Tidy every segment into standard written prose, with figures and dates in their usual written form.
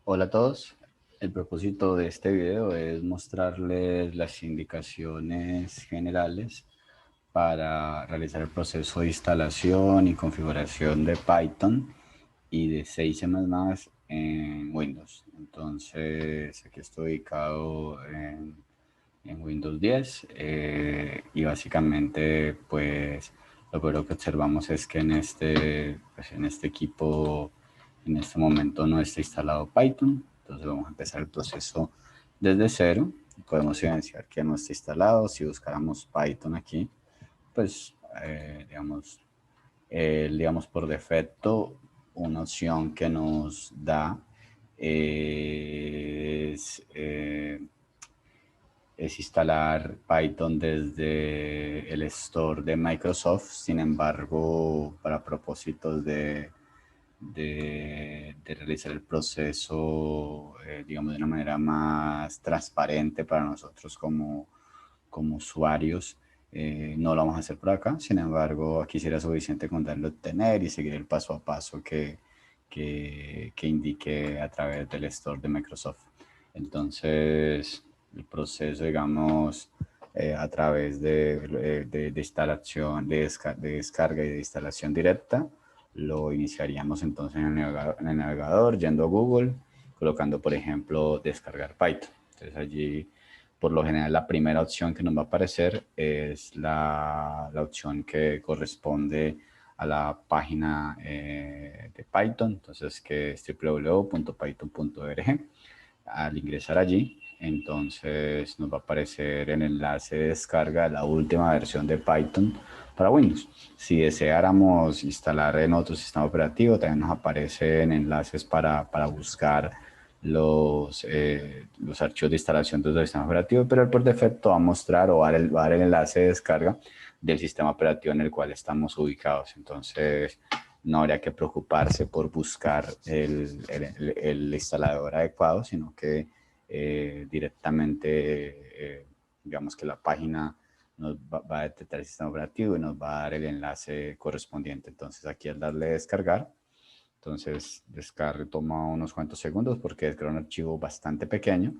Hola a todos. El propósito de este video es mostrarles las indicaciones generales para realizar el proceso de instalación y configuración de Python y de 6 en Windows. Entonces, aquí estoy ubicado en Windows 10 y básicamente, pues, lo primero que observamos es que en este equipo en este momento no está instalado Python. Entonces vamos a empezar el proceso desde cero. Podemos evidenciar que no está instalado. Si buscáramos Python aquí, pues digamos por defecto, una opción que nos da es, es instalar Python desde el store de Microsoft. Sin embargo, para propósitos de realizar el proceso, digamos, de una manera más transparente para nosotros como usuarios. No lo vamos a hacer por acá. Sin embargo, aquí será suficiente con darle a obtener y seguir el paso a paso que indique a través del store de Microsoft. Entonces, el proceso, digamos, a través de instalación, de descarga y de instalación directa, lo iniciaríamos entonces en el navegador, yendo a Google, colocando, por ejemplo, descargar Python. Entonces allí, por lo general, la primera opción que nos va a aparecer es la opción que corresponde a la página de Python, entonces que es www.python.org. Al ingresar allí, entonces nos va a aparecer el enlace de descarga de la última versión de Python para Windows. Si deseáramos instalar en otro sistema operativo, también nos aparecen enlaces para buscar los archivos de instalación de otro sistema operativo, pero por defecto va a mostrar o va a dar el enlace de descarga del sistema operativo en el cual estamos ubicados. Entonces, no habría que preocuparse por buscar el instalador adecuado, sino que directamente, digamos que la página nos va a detectar el sistema operativo y nos va a dar el enlace correspondiente. Entonces aquí al darle descargar, entonces descargue toma unos cuantos segundos porque es un archivo bastante pequeño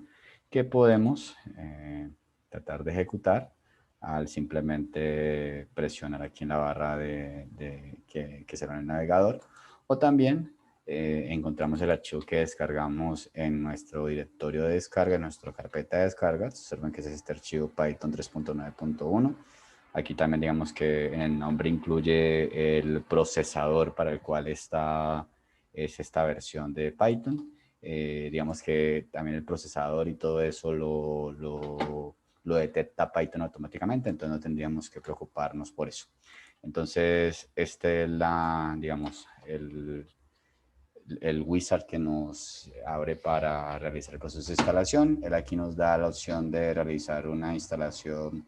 que podemos tratar de ejecutar al simplemente presionar aquí en la barra que será en el navegador, o también encontramos el archivo que descargamos en nuestro directorio de descarga, en nuestra carpeta de descargas. Observen que es este archivo Python 3.9.1. Aquí también digamos que en el nombre incluye el procesador para el cual es esta versión de Python. Digamos que también el procesador y todo eso lo detecta Python automáticamente, entonces no tendríamos que preocuparnos por eso. Entonces, este es digamos, el wizard que nos abre para realizar el proceso de instalación. Él aquí nos da la opción de realizar una instalación,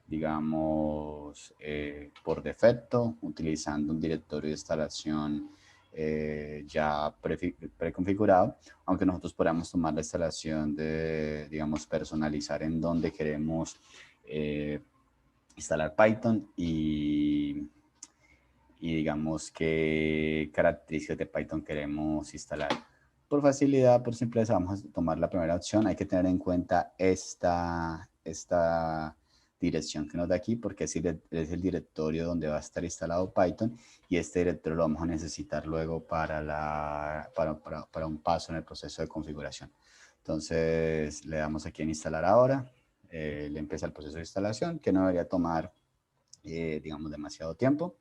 digamos, por defecto, utilizando un directorio de instalación ya preconfigurado, aunque nosotros podamos tomar la instalación digamos, personalizar en donde queremos instalar Python y digamos qué características de Python queremos instalar. Por facilidad, por simpleza, vamos a tomar la primera opción. Hay que tener en cuenta esta dirección que nos da aquí, porque es el directorio donde va a estar instalado Python, y este directorio lo vamos a necesitar luego para un paso en el proceso de configuración. Entonces le damos aquí en instalar ahora, le empieza el proceso de instalación, que no debería tomar, digamos, demasiado tiempo.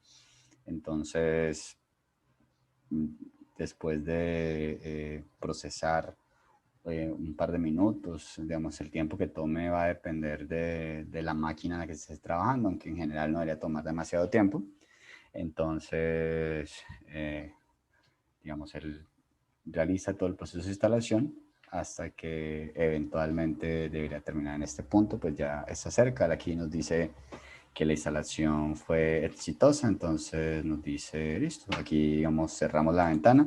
Entonces, después de procesar un par de minutos, digamos, el tiempo que tome va a depender de la máquina en la que se esté trabajando, aunque en general no debería tomar demasiado tiempo. Entonces, digamos, él realiza todo el proceso de instalación hasta que eventualmente debería terminar en este punto, pues ya está cerca. Aquí nos dice que la instalación fue exitosa, entonces nos dice, listo, aquí digamos cerramos la ventana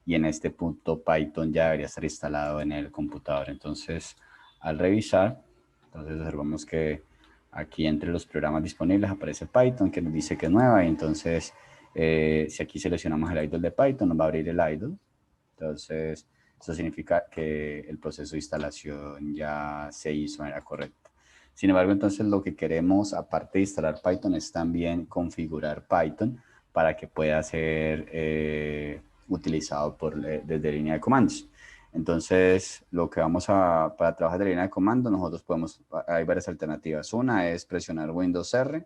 y en este punto Python ya debería estar instalado en el computador. Entonces, al revisar, entonces observamos que aquí entre los programas disponibles aparece Python, que nos dice que es nueva, y entonces si aquí seleccionamos el idle de Python, nos va a abrir el idle. Entonces, Eso significa que el proceso de instalación ya se hizo de manera correcta. Sin embargo, entonces lo que queremos, aparte de instalar Python, es también configurar Python para que pueda ser utilizado desde línea de comandos. Entonces, lo que para trabajar de línea de comando, hay varias alternativas. Una es presionar Windows R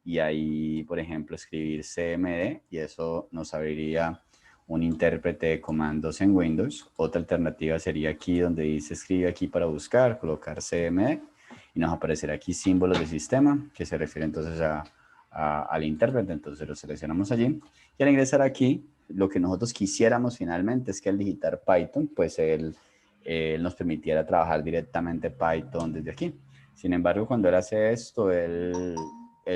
y ahí, por ejemplo, escribir CMD y eso nos abriría un intérprete de comandos en Windows. Otra alternativa sería aquí donde dice escribe aquí para buscar, colocar CMD y nos aparecerá aquí símbolos de sistema que se refiere entonces al intérprete. Entonces lo seleccionamos allí y al ingresar aquí, lo que nosotros quisiéramos finalmente es que al digitar Python, pues él nos permitiera trabajar directamente Python desde aquí. Sin embargo, cuando él hace esto, él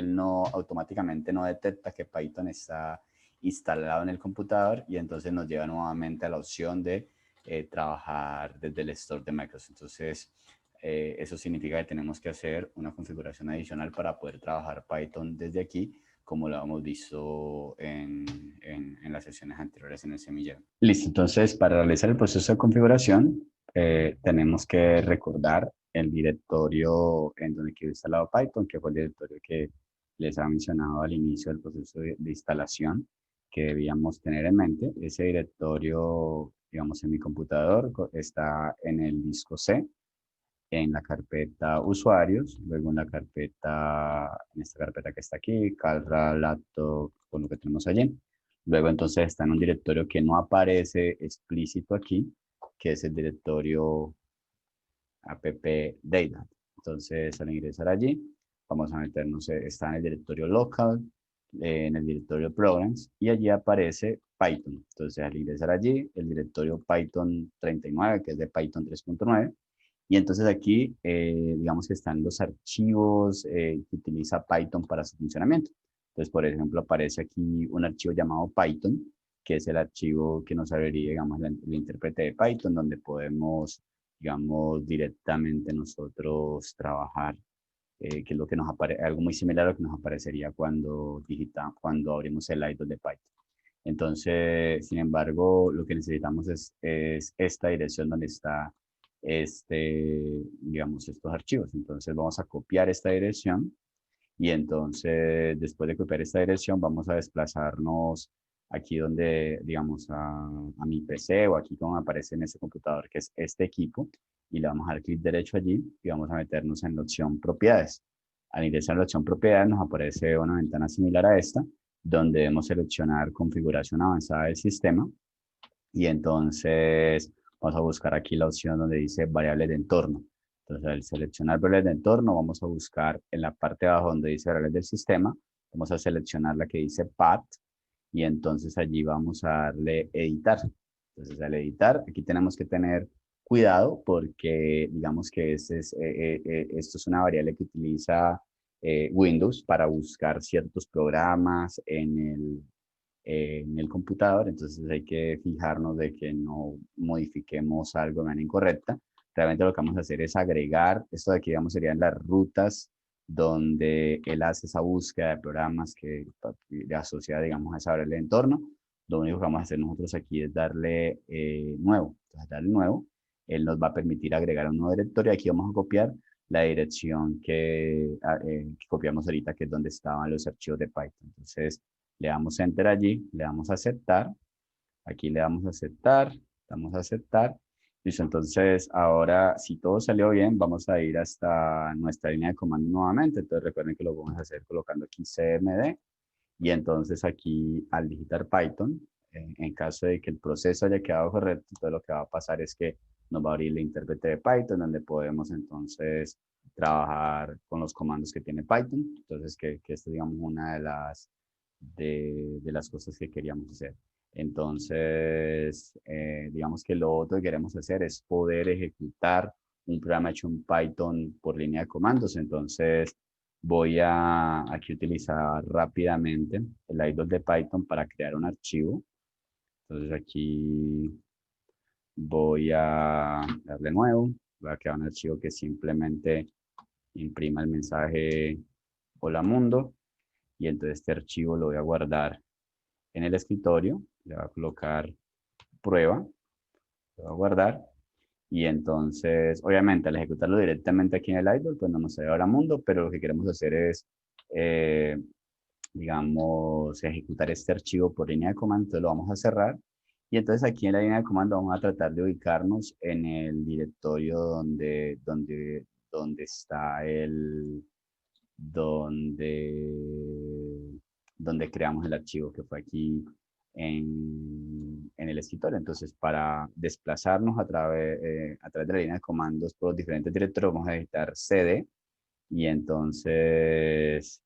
no automáticamente no detecta que Python está instalado en el computador y entonces nos lleva nuevamente a la opción de trabajar desde el store de Microsoft. Entonces, eso significa que tenemos que hacer una configuración adicional para poder trabajar Python desde aquí, como lo hemos visto en las sesiones anteriores en el semillero. Listo, entonces para realizar el proceso de configuración, tenemos que recordar el directorio en donde quedó instalado Python, que fue el directorio que les había mencionado al inicio del proceso de instalación que debíamos tener en mente. Ese directorio, digamos, en mi computador está en el disco C, en la carpeta usuarios, luego en esta carpeta que está aquí, Calra, Laptop, con lo que tenemos allí. Luego entonces está en un directorio que no aparece explícito aquí, que es el directorio app data. Entonces al ingresar allí, vamos a meternos, está en el directorio local, en el directorio programs y allí aparece Python. Entonces al ingresar allí, el directorio Python 39, que es de Python 3.9, y entonces aquí, digamos que están los archivos que utiliza Python para su funcionamiento. Entonces, por ejemplo, aparece aquí un archivo llamado Python, que es el archivo que nos abriría, digamos, el intérprete de Python, donde podemos, digamos, directamente nosotros trabajar, que es lo que nos aparece, algo muy similar a lo que nos aparecería cuando abrimos el idle de Python. Entonces, sin embargo, lo que necesitamos es esta dirección donde está digamos, estos archivos. Entonces vamos a copiar esta dirección y entonces después de copiar esta dirección vamos a desplazarnos aquí donde, digamos, a mi PC o aquí como aparece en este computador que es este equipo y le vamos a dar clic derecho allí y vamos a meternos en la opción propiedades. Al ingresar en la opción propiedades nos aparece una ventana similar a esta donde debemos seleccionar configuración avanzada del sistema y entonces vamos a buscar aquí la opción donde dice variables de entorno. Entonces, al seleccionar variables de entorno, vamos a buscar en la parte de abajo donde dice variables del sistema, vamos a seleccionar la que dice path y entonces allí vamos a darle editar. Entonces, al editar, aquí tenemos que tener cuidado porque digamos que esto es una variable que utiliza Windows para buscar ciertos programas en el computador, entonces hay que fijarnos de que no modifiquemos algo de manera incorrecta. Realmente lo que vamos a hacer es agregar, esto de aquí, digamos, serían las rutas donde él hace esa búsqueda de programas que le asocia, digamos, a esa variable de entorno. Lo único que vamos a hacer nosotros aquí es darle nuevo. Entonces, darle nuevo, él nos va a permitir agregar un nuevo directorio. Aquí vamos a copiar la dirección que copiamos ahorita, que es donde estaban los archivos de Python. Entonces, le damos enter allí, le damos a aceptar, aquí le damos a aceptar, damos a aceptar. Listo, entonces ahora si todo salió bien, vamos a ir hasta nuestra línea de comando nuevamente. Entonces recuerden que lo vamos a hacer colocando aquí cmd y entonces aquí al digitar Python, en caso de que el proceso haya quedado correcto, entonces lo que va a pasar es que nos va a abrir el intérprete de Python donde podemos entonces trabajar con los comandos que tiene Python. Entonces que esto digamos una de las cosas que queríamos hacer. Entonces, digamos que lo otro que queremos hacer es poder ejecutar un programa hecho en Python por línea de comandos. Entonces, voy a aquí utilizar rápidamente el idle de Python para crear un archivo. Entonces, aquí voy a darle nuevo. Voy a crear un archivo que simplemente imprima el mensaje hola mundo. Y entonces este archivo lo voy a guardar en el escritorio, le voy a colocar prueba Lo voy a guardar. Y entonces, obviamente, al ejecutarlo directamente aquí en el idle, pues no nos sale ahora mundo, pero lo que queremos hacer es, digamos, ejecutar este archivo por línea de comando. Entonces lo vamos a cerrar. Y entonces aquí en la línea de comando vamos a tratar de ubicarnos en el directorio donde está donde, donde creamos el archivo, que fue aquí en el escritorio. Entonces, para desplazarnos a través de la línea de comandos por los diferentes directorios, vamos a editar cd y entonces,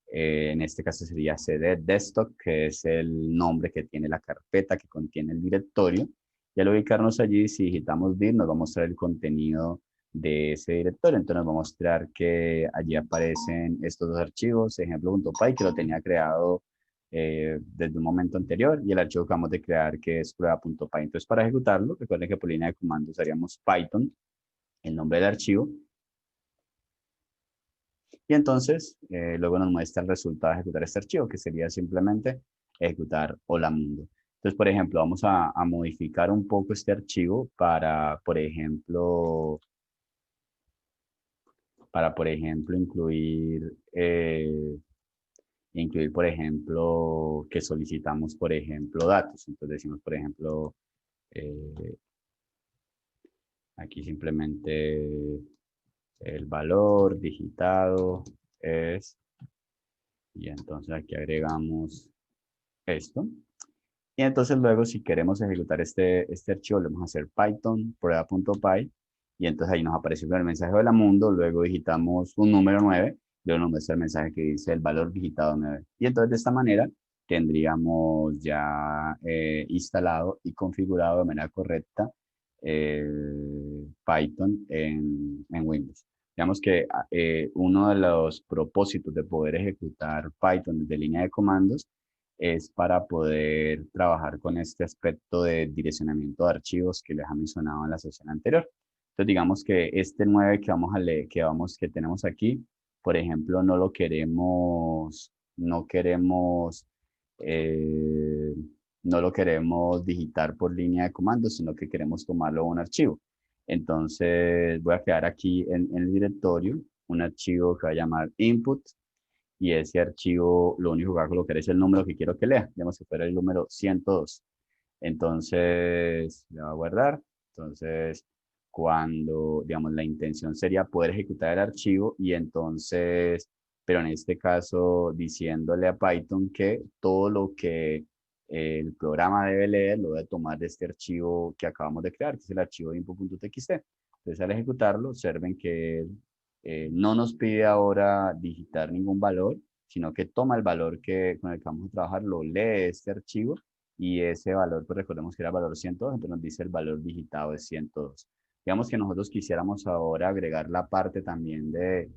en este caso sería cd desktop, que es el nombre que tiene la carpeta que contiene el directorio. Y al ubicarnos allí, si digitamos dir, nos va a mostrar el contenido de ese directorio. Entonces nos va a mostrar que allí aparecen estos dos archivos, ejemplo.py, que lo tenía creado desde un momento anterior, y el archivo que vamos a crear, que es prueba.py. Entonces, para ejecutarlo, recuerden que por línea de comandos haríamos Python, el nombre del archivo, y entonces luego nos muestra el resultado de ejecutar este archivo, que sería simplemente ejecutar hola mundo. Entonces, por ejemplo, vamos a modificar un poco este archivo para, por ejemplo, incluir, por ejemplo, que solicitamos, por ejemplo, datos. Entonces decimos, por ejemplo, eh, aquí simplemente el valor digitado es, y entonces aquí agregamos esto. Y entonces luego, si queremos ejecutar este archivo, le vamos a hacer python prueba.py, y entonces ahí nos aparece el mensaje de la mundo, luego digitamos un número 9, luego nos muestra el mensaje que dice el valor digitado 9. Y entonces de esta manera tendríamos ya instalado y configurado de manera correcta Python en Windows. Digamos que uno de los propósitos de poder ejecutar Python desde línea de comandos es para poder trabajar con este aspecto de direccionamiento de archivos que les ha mencionado en la sesión anterior. Entonces, digamos que este 9 que vamos a leer, que tenemos aquí, por ejemplo, eh, no lo queremos digitar por línea de comandos, sino que queremos tomarlo a un archivo. Entonces, voy a crear aquí en el directorio un archivo que va a llamar input, y ese archivo lo único que va a colocar es el número que quiero que lea. Digamos que fuera el número 102. Entonces, le va a guardar. Entonces, cuando, digamos, la intención sería poder ejecutar el archivo, y entonces, pero en este caso, diciéndole a Python que todo lo que el programa debe leer lo debe tomar de este archivo que acabamos de crear, que es el archivo de input.txt. Entonces, al ejecutarlo, observen que no nos pide ahora digitar ningún valor, sino que toma el valor con el que vamos a trabajar, lo lee este archivo, y ese valor, pues recordemos que era el valor 102, entonces nos dice el valor digitado es 102. Digamos que nosotros quisiéramos ahora agregar la parte también de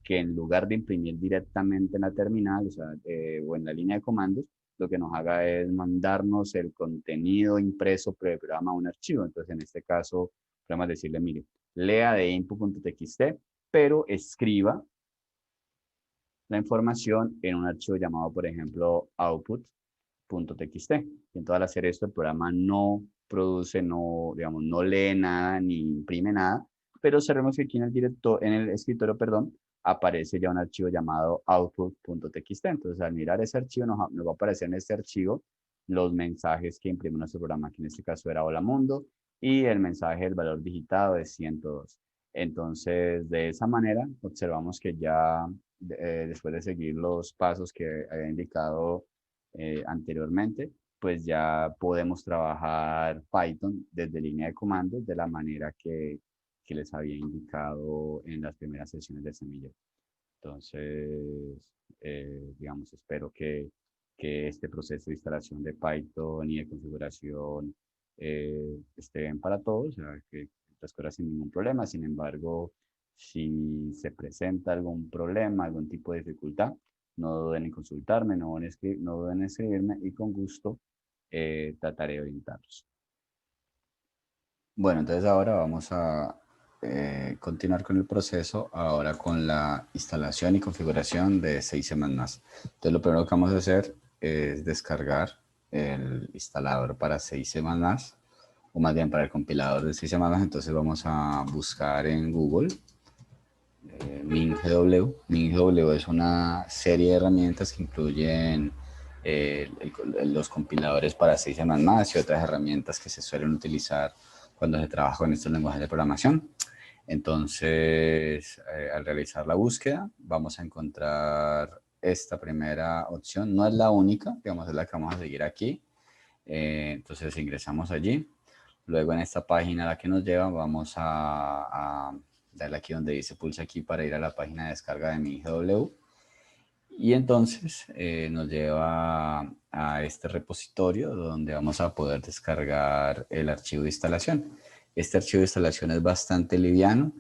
que en lugar de imprimir directamente en la terminal, o sea, o en la línea de comandos, lo que nos haga es mandarnos el contenido impreso programa a un archivo. Entonces, en este caso, podemos decirle, mire, lea de input.txt, pero escriba la información en un archivo llamado, por ejemplo, output.txt. Y entonces, al hacer esto, el programa no produce, no, digamos, no lee nada ni imprime nada, pero sabemos que aquí en el escritorio, perdón, aparece ya un archivo llamado output.txt. Entonces, al mirar ese archivo, nos va a aparecer en este archivo los mensajes que imprime nuestro programa, que en este caso era Hola Mundo, y el mensaje del valor digitado es 102. Entonces, de esa manera, observamos que ya después de seguir los pasos que había indicado anteriormente, pues ya podemos trabajar Python desde línea de comandos de la manera que les había indicado en las primeras sesiones de semillero. Entonces, digamos, espero que este proceso de instalación de Python y de configuración esté bien para todos, o sea, que las cosas sin ningún problema. Sin embargo, si se presenta algún problema, algún tipo de dificultad, no duden en consultarme, no duden en escribirme, y con gusto trataré de orientarlos. Bueno, entonces ahora vamos a continuar con el proceso, ahora con la instalación y configuración de 6C++. Entonces lo primero que vamos a hacer es descargar el instalador para 6C++. o más bien para el compilador de 6 semanas. Entonces vamos a buscar en Google MinGW. MinGW es una serie de herramientas que incluyen los compiladores para 6 semanas y otras herramientas que se suelen utilizar cuando se trabaja con estos lenguajes de programación. Entonces, al realizar la búsqueda, vamos a encontrar esta primera opción. No es la única, digamos, es la que vamos a seguir aquí. Entonces ingresamos allí. Luego en esta página a la que nos lleva, vamos a darle aquí donde dice pulsa aquí para ir a la página de descarga de MinGW. Y entonces nos lleva a este repositorio donde vamos a poder descargar el archivo de instalación. Este archivo de instalación es bastante liviano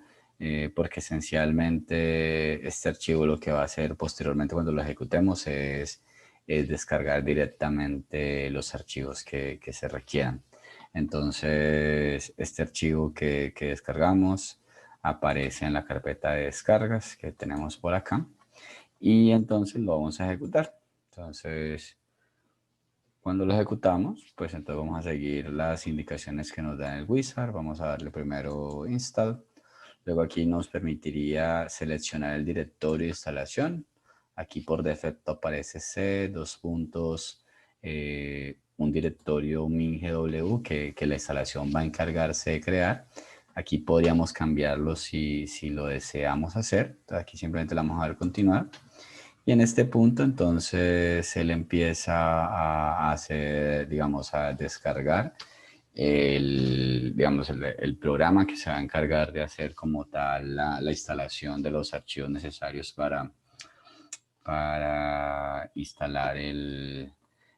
porque esencialmente este archivo lo que va a hacer posteriormente cuando lo ejecutemos es descargar directamente los archivos que se requieran. Entonces, este archivo que descargamos aparece en la carpeta de descargas que tenemos por acá y entonces lo vamos a ejecutar. Entonces, cuando lo ejecutamos, pues entonces vamos a seguir las indicaciones que nos da el wizard. Vamos a darle primero install. Luego aquí nos permitiría seleccionar el directorio de instalación. Aquí por defecto aparece C, dos puntos, un directorio MinGW que la instalación va a encargarse de crear. Aquí podríamos cambiarlo si lo deseamos hacer. Entonces aquí simplemente le vamos a dar continuar. Y en este punto, entonces, él empieza a hacer, digamos, a descargar digamos, el programa que se va a encargar de hacer como tal la instalación de los archivos necesarios para instalar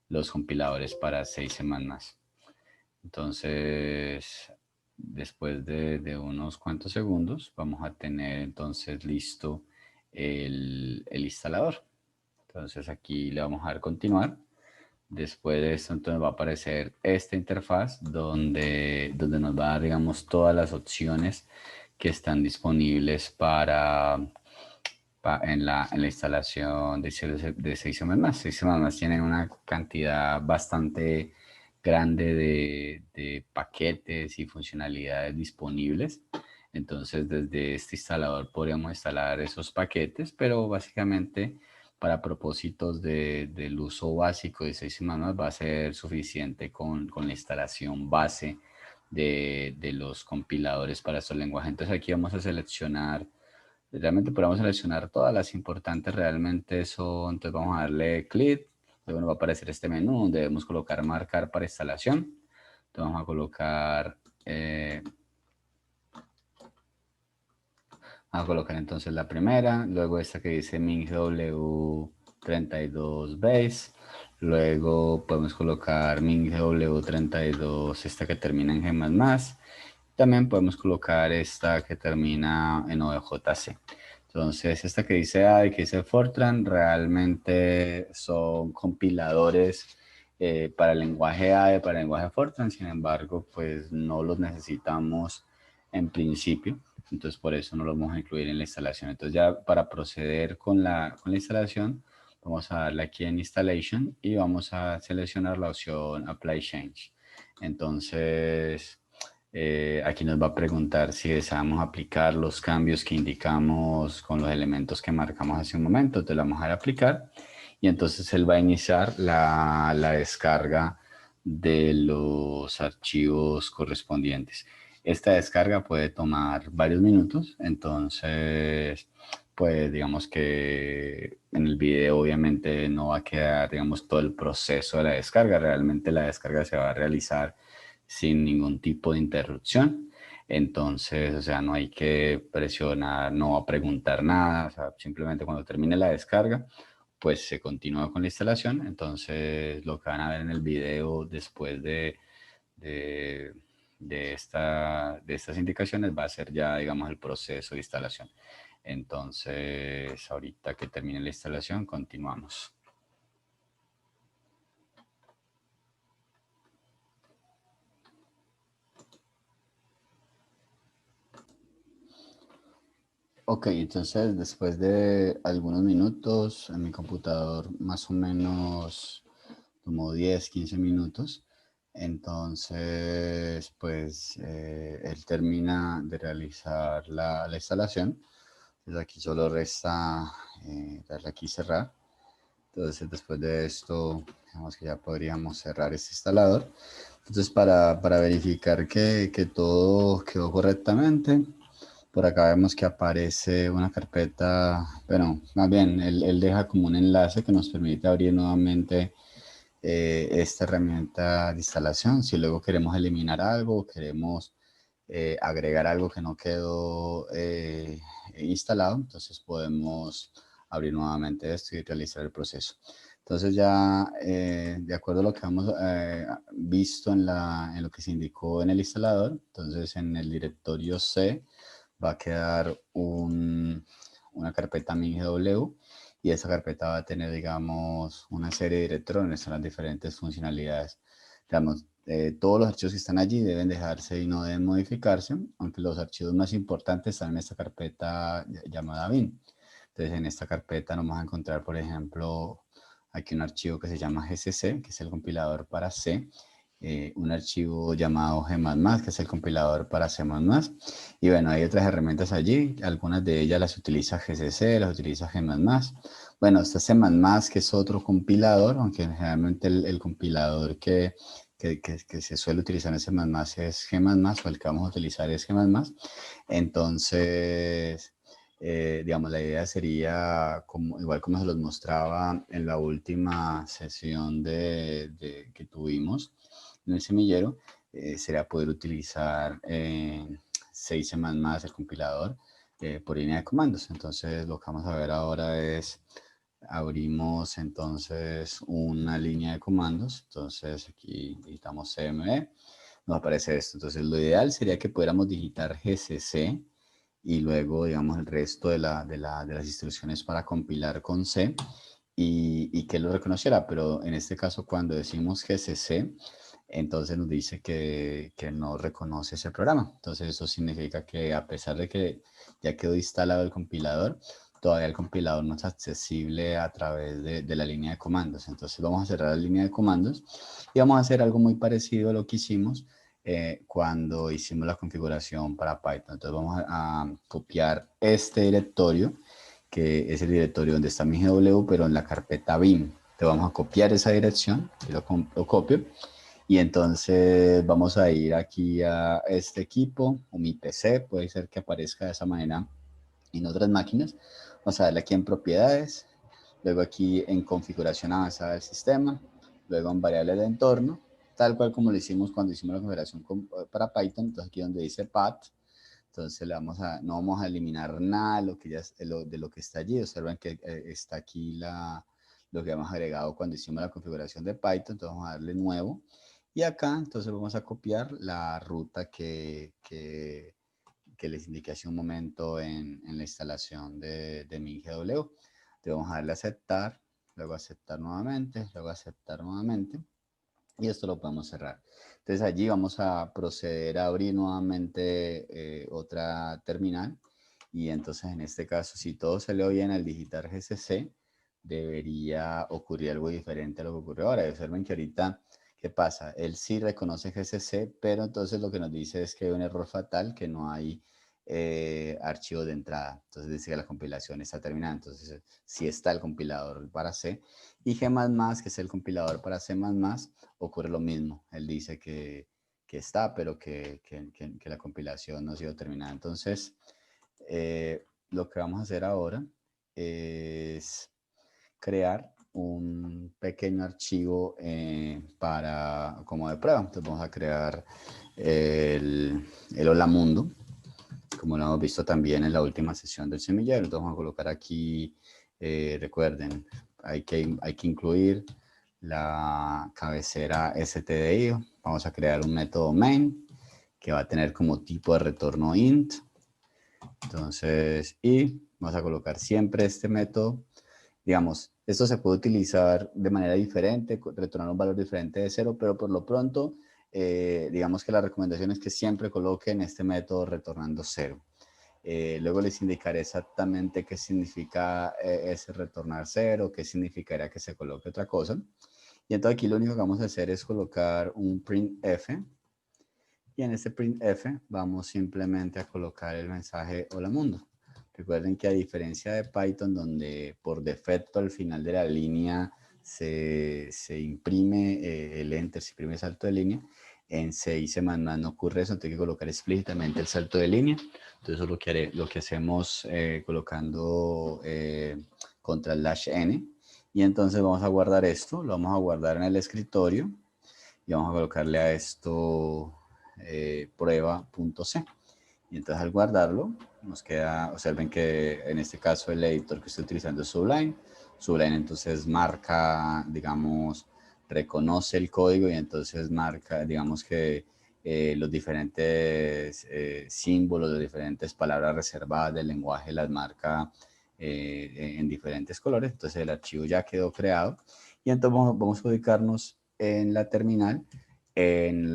los compiladores para 6 semanas. Entonces, después de unos cuantos segundos, vamos a tener entonces listo el instalador. Entonces aquí le vamos a dar continuar. Después de esto entonces va a aparecer esta interfaz donde nos va a dar, digamos, todas las opciones que están disponibles en la instalación de 6 semanas. 6 semanas tienen una cantidad bastante grande de paquetes y funcionalidades disponibles. Entonces desde este instalador podríamos instalar esos paquetes, pero básicamente para propósitos del uso básico de 6 semanas va a ser suficiente con la instalación base de los compiladores para estos lenguajes. Entonces aquí vamos a seleccionar, realmente podemos seleccionar todas las importantes, realmente son, entonces vamos a darle clic, luego nos va a aparecer este menú donde debemos colocar marcar para instalación. Entonces vamos a colocar entonces la primera, luego esta que dice MinGW32 Base, luego podemos colocar MinGW32, esta que termina en G++, también podemos colocar esta que termina en OJC. Entonces, esta que dice A y que dice Fortran, realmente son compiladores para el lenguaje AE, para el lenguaje Fortran, sin embargo, pues no los necesitamos en principio. Entonces por eso no lo vamos a incluir en la instalación. Entonces ya para proceder con la instalación, vamos a darle aquí en Installation y vamos a seleccionar la opción Apply Change. Entonces aquí nos va a preguntar si deseamos aplicar los cambios que indicamos con los elementos que marcamos hace un momento. Entonces le vamos a dar a aplicar y entonces él va a iniciar la descarga de los archivos correspondientes. Esta descarga puede tomar varios minutos, entonces, pues digamos que en el video obviamente no va a quedar, digamos, todo el proceso de la descarga. Realmente la descarga se va a realizar sin ningún tipo de interrupción. Entonces, o sea, no hay que presionar, no va a preguntar nada, o sea, simplemente cuando termine la descarga, pues se continúa con la instalación. Entonces, lo que van a ver en el video después de, de estas indicaciones va a ser ya, digamos, el proceso de instalación. Entonces, ahorita que termine la instalación, continuamos. Ok, entonces después de algunos minutos en mi computador, más o menos como 10, 15 minutos, Entonces, pues él termina de realizar la instalación. Entonces aquí solo resta darle aquí cerrar. Entonces después de esto, digamos que ya podríamos cerrar este instalador. Entonces para verificar que todo quedó correctamente, por acá vemos que aparece una carpeta, bueno, más bien él deja como un enlace que nos permite abrir nuevamente esta herramienta de instalación. Si luego queremos eliminar algo, queremos agregar algo que no quedó instalado, entonces podemos abrir nuevamente esto y realizar el proceso. Entonces ya de acuerdo a lo que hemos visto en lo que se indicó en el instalador, entonces en el directorio C va a quedar una carpeta MinGW y esa carpeta va a tener, digamos, una serie de directorios donde están las diferentes funcionalidades. Digamos, todos los archivos que están allí deben dejarse y no deben modificarse, aunque los archivos más importantes están en esta carpeta llamada bin. Entonces, en esta carpeta nos vamos a encontrar, por ejemplo, aquí un archivo que se llama GCC, que es el compilador para C, un archivo llamado G++, que es el compilador para C++. Y bueno, hay otras herramientas allí, algunas de ellas las utiliza GCC, las utiliza G++. Bueno, está C++, que es otro compilador, aunque generalmente el compilador que se suele utilizar en C++ es G++, o el que vamos a utilizar es G++. Entonces, digamos, la idea sería, como, igual como se los mostraba en la última sesión que tuvimos en el semillero, sería poder utilizar 6 más el compilador por línea de comandos. Entonces, lo que vamos a ver ahora es, abrimos entonces una línea de comandos. Entonces, aquí digitamos cmd, nos aparece esto. Entonces, lo ideal sería que pudiéramos digitar gcc y luego, digamos, el resto de las instrucciones para compilar con C y que lo reconociera. Pero en este caso, cuando decimos gcc, entonces nos dice que no reconoce ese programa. Entonces eso significa que a pesar de que ya quedó instalado el compilador, todavía el compilador no es accesible a través de la línea de comandos. Entonces vamos a cerrar la línea de comandos y vamos a hacer algo muy parecido a lo que hicimos cuando hicimos la configuración para Python. Entonces vamos a copiar este directorio, que es el directorio donde está mi GW, pero en la carpeta bin. Entonces vamos a copiar esa dirección, y lo copio. Y entonces vamos a ir aquí a este equipo, o mi PC, puede ser que aparezca de esa manera en otras máquinas. Vamos a darle aquí en propiedades, luego aquí en configuración avanzada del sistema, luego en variables de entorno, tal cual como lo hicimos cuando hicimos la configuración para Python. Entonces aquí donde dice path, entonces no vamos a eliminar nada de lo que, de lo que está allí. Observen que está aquí lo que hemos agregado cuando hicimos la configuración de Python. Entonces vamos a darle nuevo. Y acá entonces vamos a copiar la ruta que les indiqué hace un momento en la instalación de MinGW. Entonces vamos a darle a aceptar, luego aceptar nuevamente, luego aceptar nuevamente. Y esto lo podemos cerrar. Entonces allí vamos a proceder a abrir nuevamente otra terminal. Y entonces en este caso, si todo salió bien al digitar GCC, debería ocurrir algo diferente a lo que ocurrió ahora. Observen que ahorita, ¿qué pasa? Él sí reconoce GCC, pero entonces lo que nos dice es que hay un error fatal, que no hay archivo de entrada. Entonces dice que la compilación está terminada. Entonces si está el compilador para C. Y G++, que es el compilador para C++, ocurre lo mismo. Él dice que está, pero que la compilación no ha sido terminada. Entonces, lo que vamos a hacer ahora es crear un pequeño archivo como de prueba. Entonces vamos a crear el Hola Mundo, como lo hemos visto también en la última sesión del semillero. Entonces vamos a colocar aquí, recuerden, hay que incluir la cabecera stdio. Vamos a crear un método main que va a tener como tipo de retorno int. Entonces, y vamos a colocar siempre este método. Digamos, esto se puede utilizar de manera diferente, retornar un valor diferente de 0, pero por lo pronto, digamos que la recomendación es que siempre coloquen este método retornando 0. Luego les indicaré exactamente qué significa ese retornar 0, qué significaría que se coloque otra cosa. Y entonces aquí lo único que vamos a hacer es colocar un printf. Y en este printf vamos simplemente a colocar el mensaje hola mundo. Recuerden que a diferencia de Python, donde por defecto al final de la línea se imprime el enter, se imprime el salto de línea, en C y C++ no ocurre eso, tengo que colocar explícitamente el salto de línea. Entonces eso lo que hacemos colocando contra /n. Y entonces vamos a guardar esto, lo vamos a guardar en el escritorio y vamos a colocarle a esto prueba.c. Y entonces al guardarlo, nos queda, observen que en este caso el editor que estoy utilizando es Sublime. Sublime entonces marca, digamos, reconoce el código y entonces marca, digamos que los diferentes símbolos, las diferentes palabras reservadas del lenguaje las marca en diferentes colores. Entonces el archivo ya quedó creado y entonces vamos a ubicarnos en la terminal, en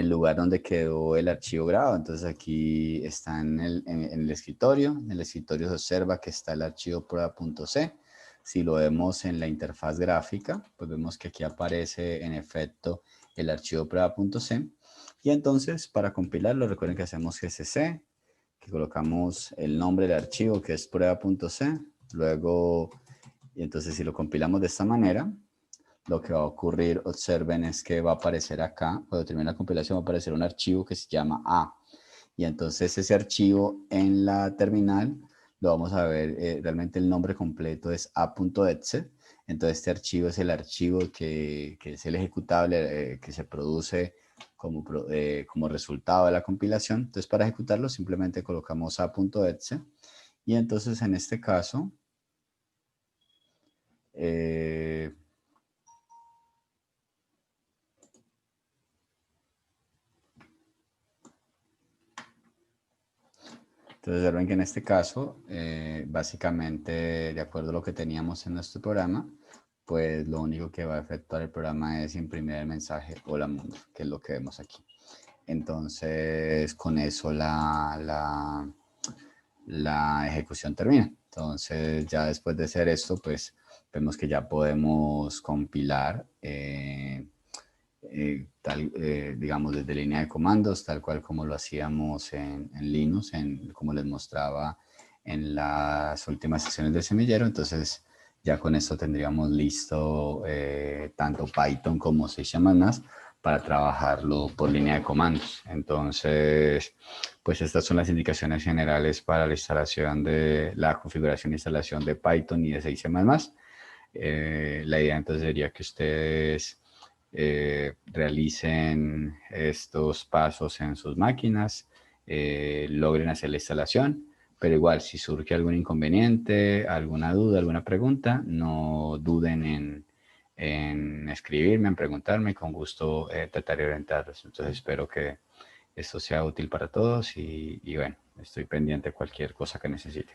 el lugar donde quedó el archivo grabado. Entonces aquí está en el escritorio. En el escritorio se observa que está el archivo prueba.c. Si lo vemos en la interfaz gráfica, pues vemos que aquí aparece en efecto el archivo prueba.c. Y entonces para compilarlo, recuerden que hacemos gcc, que colocamos el nombre del archivo que es prueba.c. Luego, y entonces si lo compilamos de esta manera, lo que va a ocurrir, observen, es que va a aparecer acá, cuando termine la compilación va a aparecer un archivo que se llama A. Y entonces ese archivo en la terminal lo vamos a ver, realmente el nombre completo es a.exe. Entonces este archivo es el archivo que es el ejecutable que se produce como resultado de la compilación. Entonces para ejecutarlo simplemente colocamos a.exe. Y entonces en este caso, entonces observen que en este caso, básicamente, de acuerdo a lo que teníamos en nuestro programa, pues lo único que va a efectuar el programa es imprimir el mensaje hola mundo, que es lo que vemos aquí. Entonces, con eso la ejecución termina. Entonces, ya después de hacer esto, pues vemos que ya podemos compilar digamos, desde línea de comandos, tal cual como lo hacíamos en Linux, como les mostraba en las últimas sesiones del semillero. Entonces, ya con esto tendríamos listo tanto Python como C++ para trabajarlo por línea de comandos. Entonces, pues estas son las indicaciones generales para la instalación de la configuración e instalación de Python y de C++. La idea entonces sería que ustedes realicen estos pasos en sus máquinas, logren hacer la instalación, pero igual si surge algún inconveniente, alguna duda, alguna pregunta, no duden en escribirme, en preguntarme, con gusto trataré de orientarlos. Entonces espero que esto sea útil para todos y bueno, estoy pendiente de cualquier cosa que necesiten.